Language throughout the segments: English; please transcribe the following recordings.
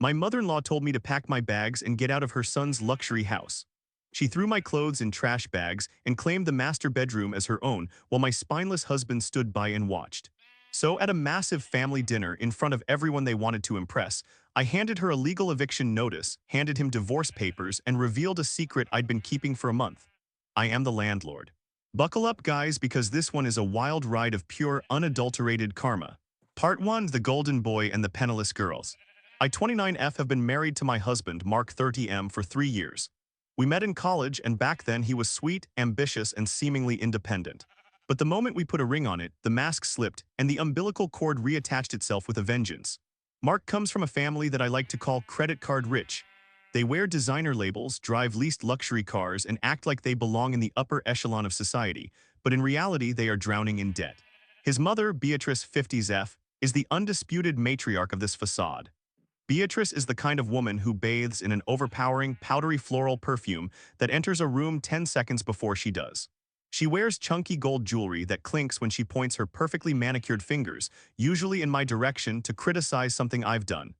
My mother-in-law told me to pack my bags and get out of her son's luxury house. She threw my clothes in trash bags and claimed the master bedroom as her own while my spineless husband stood by and watched. So at a massive family dinner in front of everyone they wanted to impress, I handed her a legal eviction notice, handed him divorce papers, and revealed a secret I'd been keeping for a month. I am the landlord. Buckle up, guys, because this one is a wild ride of pure, unadulterated karma. Part 1: The Golden Boy and the Penniless Girls. I, 29F, have been married to my husband, Mark, 30M, for 3 years. We met in college, and back then he was sweet, ambitious, and seemingly independent. But the moment we put a ring on it, the mask slipped, and the umbilical cord reattached itself with a vengeance. Mark comes from a family that I like to call credit card rich. They wear designer labels, drive leased luxury cars, and act like they belong in the upper echelon of society, but in reality they are drowning in debt. His mother, Beatrice, 50F, is the undisputed matriarch of this facade. Beatrice is the kind of woman who bathes in an overpowering, powdery floral perfume that enters a room 10 seconds before she does. She wears chunky gold jewelry that clinks when she points her perfectly manicured fingers, usually in my direction, to criticize something I've done.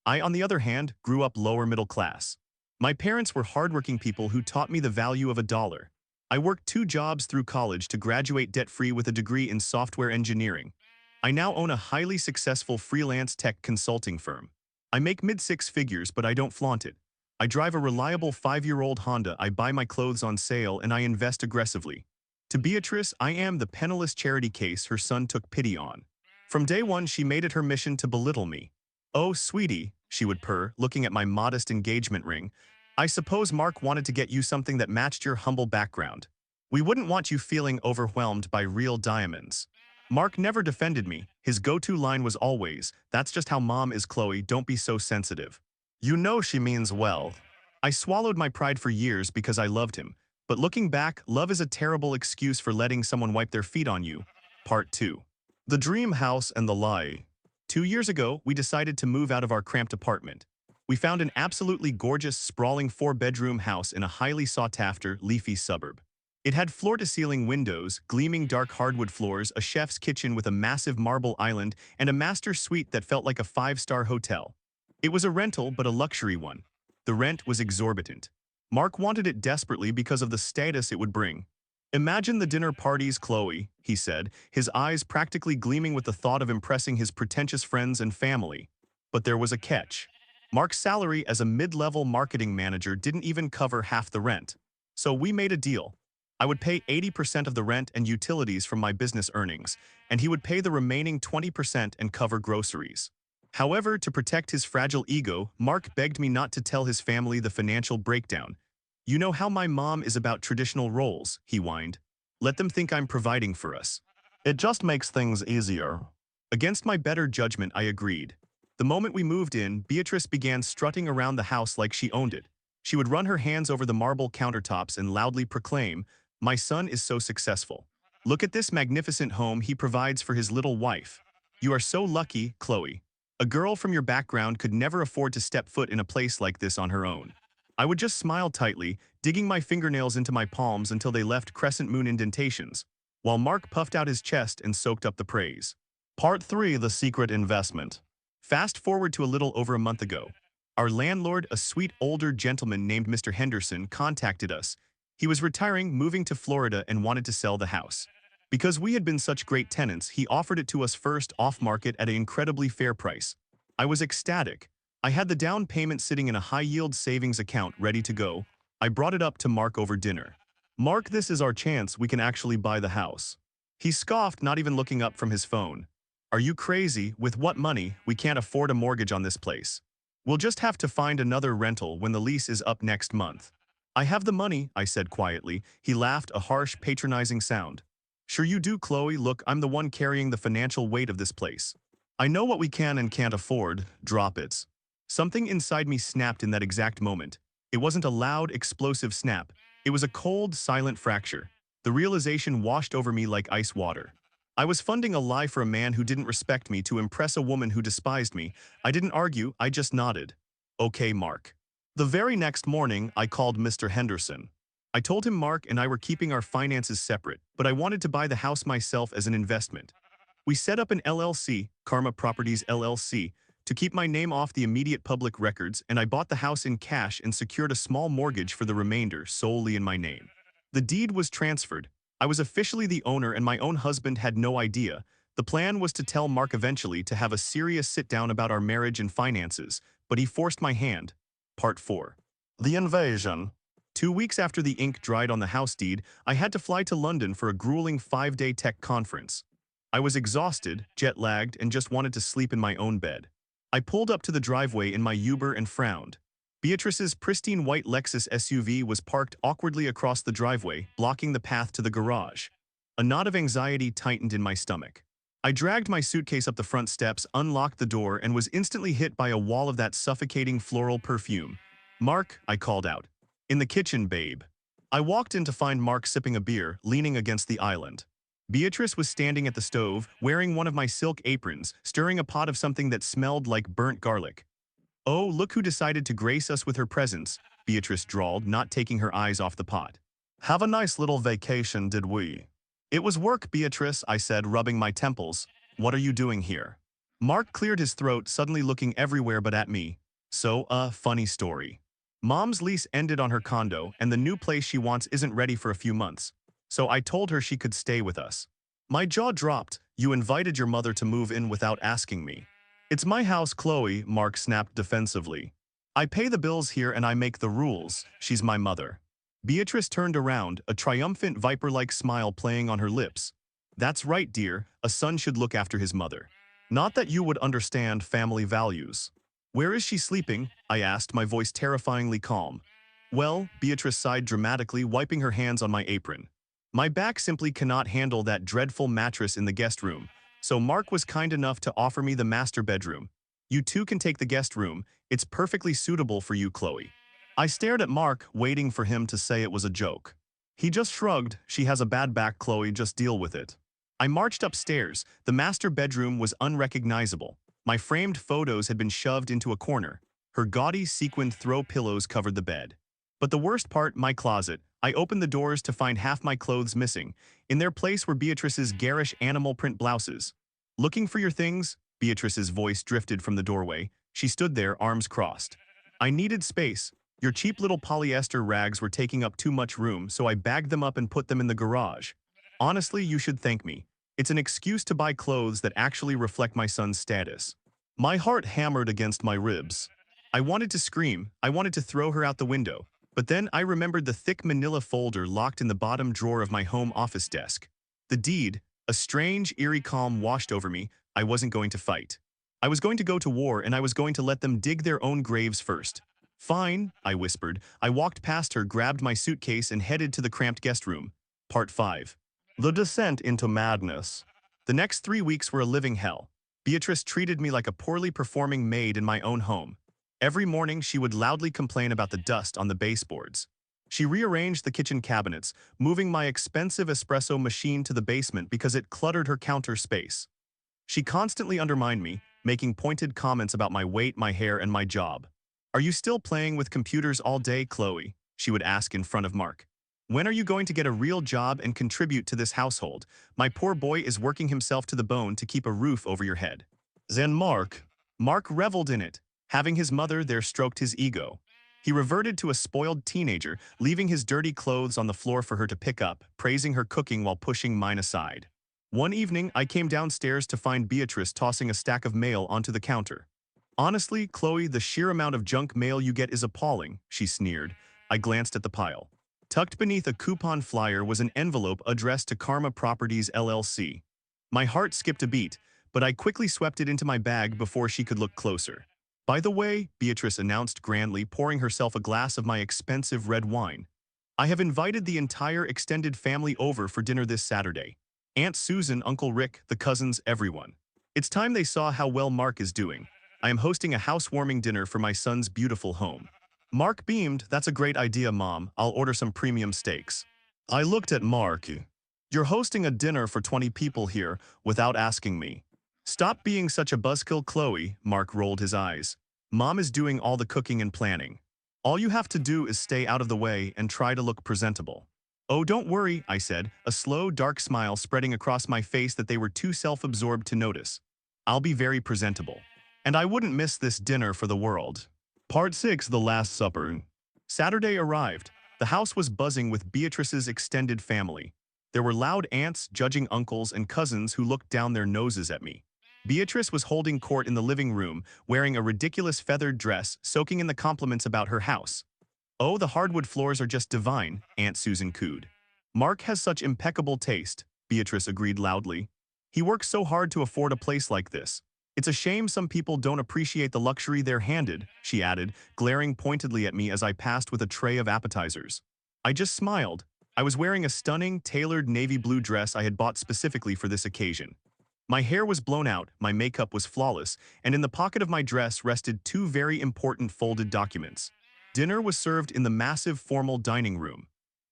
I, on the other hand, grew up lower middle class. My parents were hardworking people who taught me the value of a dollar. I worked 2 jobs through college to graduate debt-free with a degree in software engineering. I now own a highly successful freelance tech consulting firm. I make mid-6 figures, but I don't flaunt it. I drive a reliable 5-year-old Honda, I buy my clothes on sale, and I invest aggressively. To Beatrice, I am the penniless charity case her son took pity on. From day one, she made it her mission to belittle me. "Oh, sweetie," she would purr, looking at my modest engagement ring. "I suppose Mark wanted to get you something that matched your humble background. We wouldn't want you feeling overwhelmed by real diamonds." Mark never defended me. His go-to line was always, "That's just how mom is, Chloe, don't be so sensitive. You know she means well." I swallowed my pride for years because I loved him. But looking back, love is a terrible excuse for letting someone wipe their feet on you. Part 2. The Dream House and the Lie. 2 years ago, we decided to move out of our cramped apartment. We found an absolutely gorgeous, sprawling 4-bedroom house in a highly sought-after, leafy suburb. It had floor-to-ceiling windows, gleaming dark hardwood floors, a chef's kitchen with a massive marble island, and a master suite that felt like a 5-star hotel. It was a rental, but a luxury one. The rent was exorbitant. Mark wanted it desperately because of the status it would bring. "Imagine the dinner parties, Chloe," he said, his eyes practically gleaming with the thought of impressing his pretentious friends and family. But there was a catch. Mark's salary as a mid-level marketing manager didn't even cover half the rent. So we made a deal. I would pay 80% of the rent and utilities from my business earnings, and he would pay the remaining 20% and cover groceries. However, to protect his fragile ego, Mark begged me not to tell his family the financial breakdown. "You know how my mom is about traditional roles," he whined. "Let them think I'm providing for us. It just makes things easier." Against my better judgment, I agreed. The moment we moved in, Beatrice began strutting around the house like she owned it. She would run her hands over the marble countertops and loudly proclaim, "My son is so successful. Look at this magnificent home he provides for his little wife. You are so lucky, Chloe. A girl from your background could never afford to step foot in a place like this on her own." I would just smile tightly, digging my fingernails into my palms until they left crescent moon indentations, while Mark puffed out his chest and soaked up the praise. Part 3: The Secret Investment. Fast forward to a little over a month ago. Our landlord, a sweet older gentleman named Mr. Henderson, contacted us. He was retiring, moving to Florida, and wanted to sell the house. Because we had been such great tenants, he offered it to us first off-market at an incredibly fair price. I was ecstatic. I had the down payment sitting in a high-yield savings account ready to go. I brought it up to Mark over dinner. "Mark, this is our chance. We can actually buy the house." He scoffed, not even looking up from his phone. "Are you crazy? With what money? We can't afford a mortgage on this place. We'll just have to find another rental when the lease is up next month." "I have the money," I said quietly. He laughed, a harsh, patronizing sound. "Sure you do, Chloe. Look, I'm the one carrying the financial weight of this place. I know what we can and can't afford. Drop it." Something inside me snapped in that exact moment. It wasn't a loud, explosive snap. It was a cold, silent fracture. The realization washed over me like ice water. I was funding a lie for a man who didn't respect me to impress a woman who despised me. I didn't argue, I just nodded. "Okay, Mark." The very next morning, I called Mr. Henderson. I told him Mark and I were keeping our finances separate, but I wanted to buy the house myself as an investment. We set up an LLC, Karma Properties LLC, to keep my name off the immediate public records, and I bought the house in cash and secured a small mortgage for the remainder solely in my name. The deed was transferred. I was officially the owner and my own husband had no idea. The plan was to tell Mark eventually to have a serious sit-down about our marriage and finances, but he forced my hand. Part 4. The Invasion. 2 weeks after the ink dried on the house deed, I had to fly to London for a grueling 5-day tech conference. I was exhausted, jet-lagged, and just wanted to sleep in my own bed. I pulled up to the driveway in my Uber and frowned. Beatrice's pristine white Lexus SUV was parked awkwardly across the driveway, blocking the path to the garage. A knot of anxiety tightened in my stomach. I dragged my suitcase up the front steps, unlocked the door, and was instantly hit by a wall of that suffocating floral perfume. "Mark," I called out. "In the kitchen, babe." I walked in to find Mark sipping a beer, leaning against the island. Beatrice was standing at the stove, wearing one of my silk aprons, stirring a pot of something that smelled like burnt garlic. "Oh, look who decided to grace us with her presence," Beatrice drawled, not taking her eyes off the pot. "Have a nice little vacation, did we?" "It was work, Beatrice," I said, rubbing my temples. "What are you doing here?" Mark cleared his throat, suddenly looking everywhere but at me. "So, funny story. Mom's lease ended on her condo, and the new place she wants isn't ready for a few months. So I told her she could stay with us." My jaw dropped. "You invited your mother to move in without asking me." "It's my house, Chloe," Mark snapped defensively. "I pay the bills here and I make the rules. She's my mother." Beatrice turned around, a triumphant viper-like smile playing on her lips. "That's right, dear. A son should look after his mother. Not that you would understand family values." "Where is she sleeping?" I asked, my voice terrifyingly calm. "Well," Beatrice sighed dramatically, wiping her hands on my apron. "My back simply cannot handle that dreadful mattress in the guest room, so Mark was kind enough to offer me the master bedroom. You two can take the guest room. It's perfectly suitable for you, Chloe." I stared at Mark, waiting for him to say it was a joke. He just shrugged. "She has a bad back, Chloe, just deal with it." I marched upstairs. The master bedroom was unrecognizable. My framed photos had been shoved into a corner. Her gaudy sequined throw pillows covered the bed. But the worst part, my closet. I opened the doors to find half my clothes missing. In their place were Beatrice's garish animal print blouses. "Looking for your things?" Beatrice's voice drifted from the doorway. She stood there, arms crossed. "I needed space. Your cheap little polyester rags were taking up too much room, so I bagged them up and put them in the garage. Honestly, you should thank me. It's an excuse to buy clothes that actually reflect my son's status." My heart hammered against my ribs. I wanted to scream. I wanted to throw her out the window. But then I remembered the thick manila folder locked in the bottom drawer of my home office desk. The deed. A strange, eerie calm washed over me. I wasn't going to fight. I was going to go to war, and I was going to let them dig their own graves first. "Fine," I whispered. I walked past her, grabbed my suitcase, and headed to the cramped guest room. Part 5. The Descent into Madness. The next 3 weeks were a living hell. Beatrice treated me like a poorly performing maid in my own home. Every morning, she would loudly complain about the dust on the baseboards. She rearranged the kitchen cabinets, moving my expensive espresso machine to the basement because it cluttered her counter space. She constantly undermined me, making pointed comments about my weight, my hair, and my job. "Are you still playing with computers all day, Chloe?" she would ask in front of Mark. "When are you going to get a real job and contribute to this household? My poor boy is working himself to the bone to keep a roof over your head." Then Mark reveled in it. Having his mother there stroked his ego. He reverted to a spoiled teenager, leaving his dirty clothes on the floor for her to pick up, praising her cooking while pushing mine aside. One evening, I came downstairs to find Beatrice tossing a stack of mail onto the counter. "Honestly, Chloe, the sheer amount of junk mail you get is appalling," she sneered. I glanced at the pile. Tucked beneath a coupon flyer was an envelope addressed to Karma Properties LLC. My heart skipped a beat, but I quickly swept it into my bag before she could look closer. "By the way," Beatrice announced grandly, pouring herself a glass of my expensive red wine, "I have invited the entire extended family over for dinner this Saturday. Aunt Susan, Uncle Rick, the cousins, everyone. It's time they saw how well Mark is doing. I am hosting a housewarming dinner for my son's beautiful home." Mark beamed. "That's a great idea, Mom. I'll order some premium steaks." I looked at Mark. "You're hosting a dinner for 20 people here without asking me." "Stop being such a buzzkill, Chloe," Mark rolled his eyes. "Mom is doing all the cooking and planning. All you have to do is stay out of the way and try to look presentable." "Oh, don't worry," I said, a slow, dark smile spreading across my face that they were too self-absorbed to notice. "I'll be very presentable." And I wouldn't miss this dinner for the world. Part 6, The Last Supper. Saturday arrived. The house was buzzing with Beatrice's extended family. There were loud aunts, judging uncles, and cousins who looked down their noses at me. Beatrice was holding court in the living room, wearing a ridiculous feathered dress, soaking in the compliments about her house. "Oh, the hardwood floors are just divine," Aunt Susan cooed. "Mark has such impeccable taste," Beatrice agreed loudly. "He works so hard to afford a place like this. It's a shame some people don't appreciate the luxury they're handed," she added, glaring pointedly at me as I passed with a tray of appetizers. I just smiled. I was wearing a stunning, tailored navy blue dress I had bought specifically for this occasion. My hair was blown out, my makeup was flawless, and in the pocket of my dress rested two very important folded documents. Dinner was served in the massive formal dining room.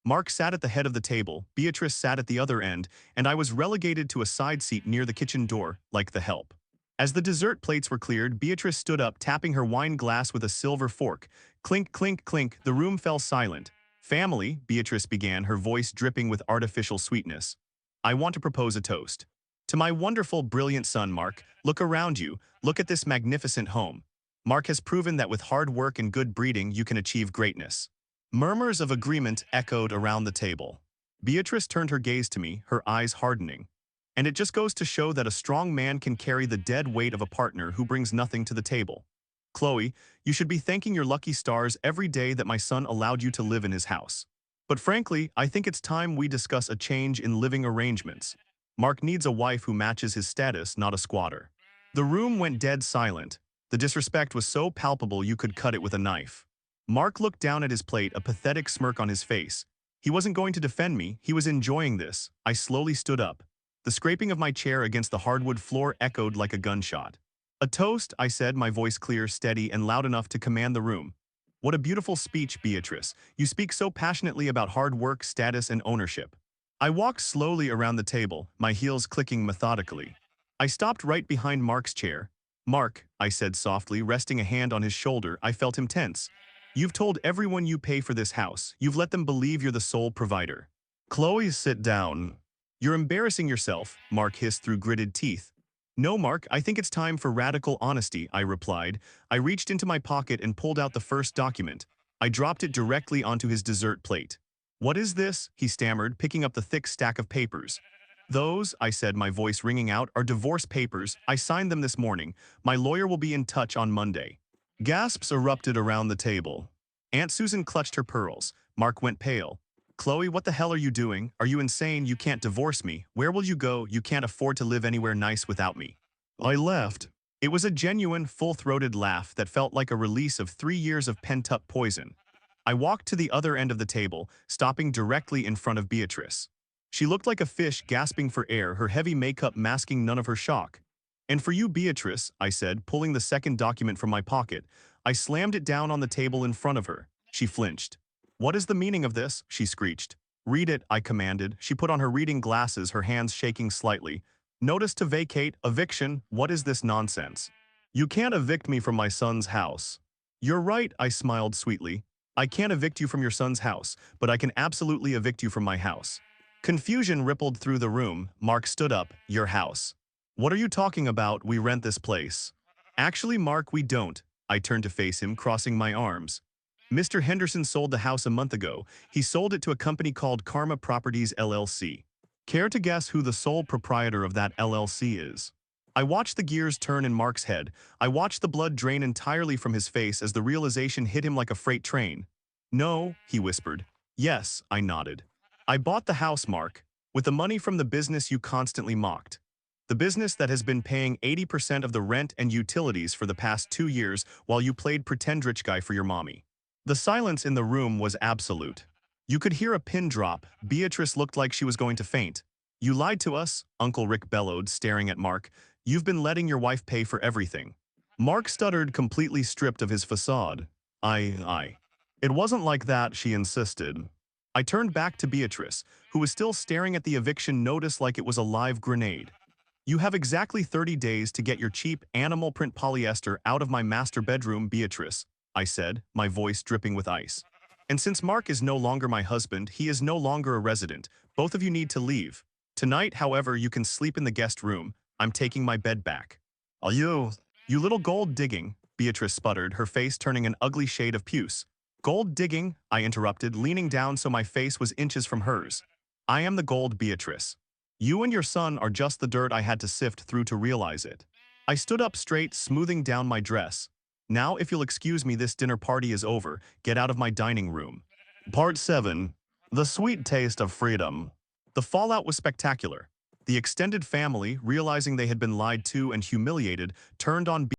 Mark sat at the head of the table, Beatrice sat at the other end, and I was relegated to a side seat near the kitchen door, like the help. As the dessert plates were cleared, Beatrice stood up, tapping her wine glass with a silver fork. Clink, clink, clink, the room fell silent. "Family," Beatrice began, her voice dripping with artificial sweetness. "I want to propose a toast. To my wonderful, brilliant son, Mark. Look around you. Look at this magnificent home. Mark has proven that with hard work and good breeding, you can achieve greatness." Murmurs of agreement echoed around the table. Beatrice turned her gaze to me, her eyes hardening. "And it just goes to show that a strong man can carry the dead weight of a partner who brings nothing to the table. Chloe, you should be thanking your lucky stars every day that my son allowed you to live in his house. But frankly, I think it's time we discuss a change in living arrangements. Mark needs a wife who matches his status, not a squatter." The room went dead silent. The disrespect was so palpable you could cut it with a knife. Mark looked down at his plate, a pathetic smirk on his face. He wasn't going to defend me, he was enjoying this. I slowly stood up. The scraping of my chair against the hardwood floor echoed like a gunshot. "A toast," I said, my voice clear, steady, and loud enough to command the room. "What a beautiful speech, Beatrice. You speak so passionately about hard work, status, and ownership." I walked slowly around the table, my heels clicking methodically. I stopped right behind Mark's chair. "Mark," I said softly, resting a hand on his shoulder. I felt him tense. "You've told everyone you pay for this house. You've let them believe you're the sole provider." "Chloe, sit down." "You're embarrassing yourself," Mark hissed through gritted teeth. "No, Mark, I think it's time for radical honesty," I replied. I reached into my pocket and pulled out the first document. I dropped it directly onto his dessert plate. "What is this?" he stammered, picking up the thick stack of papers. "Those," I said, my voice ringing out, "are divorce papers. I signed them this morning. My lawyer will be in touch on Monday." Gasps erupted around the table. Aunt Susan clutched her pearls. Mark went pale. "Chloe, what the hell are you doing? Are you insane? You can't divorce me. Where will you go? You can't afford to live anywhere nice without me." I laughed. It was a genuine, full-throated laugh that felt like a release of 3 years of pent-up poison. I walked to the other end of the table, stopping directly in front of Beatrice. She looked like a fish gasping for air, her heavy makeup masking none of her shock. "And for you, Beatrice," I said, pulling the second document from my pocket. I slammed it down on the table in front of her. She flinched. "What is the meaning of this?" she screeched. "Read it," I commanded. She put on her reading glasses, her hands shaking slightly. "Notice to vacate, eviction, what is this nonsense? You can't evict me from my son's house." "You're right," I smiled sweetly. "I can't evict you from your son's house, but I can absolutely evict you from my house." Confusion rippled through the room. Mark stood up. "Your house. What are you talking about? We rent this place." "Actually, Mark, we don't." I turned to face him, crossing my arms. "Mr. Henderson sold the house a month ago. He sold it to a company called Karma Properties LLC. Care to guess who the sole proprietor of that LLC is?" I watched the gears turn in Mark's head. I watched the blood drain entirely from his face as the realization hit him like a freight train. "No," he whispered. "Yes," I nodded. "I bought the house, Mark, with the money from the business you constantly mocked. The business that has been paying 80% of the rent and utilities for the past 2 years while you played pretend rich guy for your mommy." The silence in the room was absolute. You could hear a pin drop. Beatrice looked like she was going to faint. "You lied to us," Uncle Rick bellowed, staring at Mark. "You've been letting your wife pay for everything." Mark stuttered, completely stripped of his facade. I. "It wasn't like that," she insisted. I turned back to Beatrice, who was still staring at the eviction notice like it was a live grenade. "You have exactly 30 days to get your cheap animal print polyester out of my master bedroom, Beatrice," I said, my voice dripping with ice. "And since Mark is no longer my husband, he is no longer a resident. Both of you need to leave. Tonight, however, you can sleep in the guest room. I'm taking my bed back." "Are you?" You little gold digging, Beatrice sputtered, her face turning an ugly shade of puce. Gold digging, I interrupted, leaning down so my face was inches from hers. I am the gold, Beatrice. You and your son are just the dirt I had to sift through to realize it. I stood up straight, smoothing down my dress. Now, if you'll excuse me, this dinner party is over. Get out of my dining room. Part 7. The Sweet Taste of Freedom. The fallout was spectacular. The extended family, realizing they had been lied to and humiliated, turned on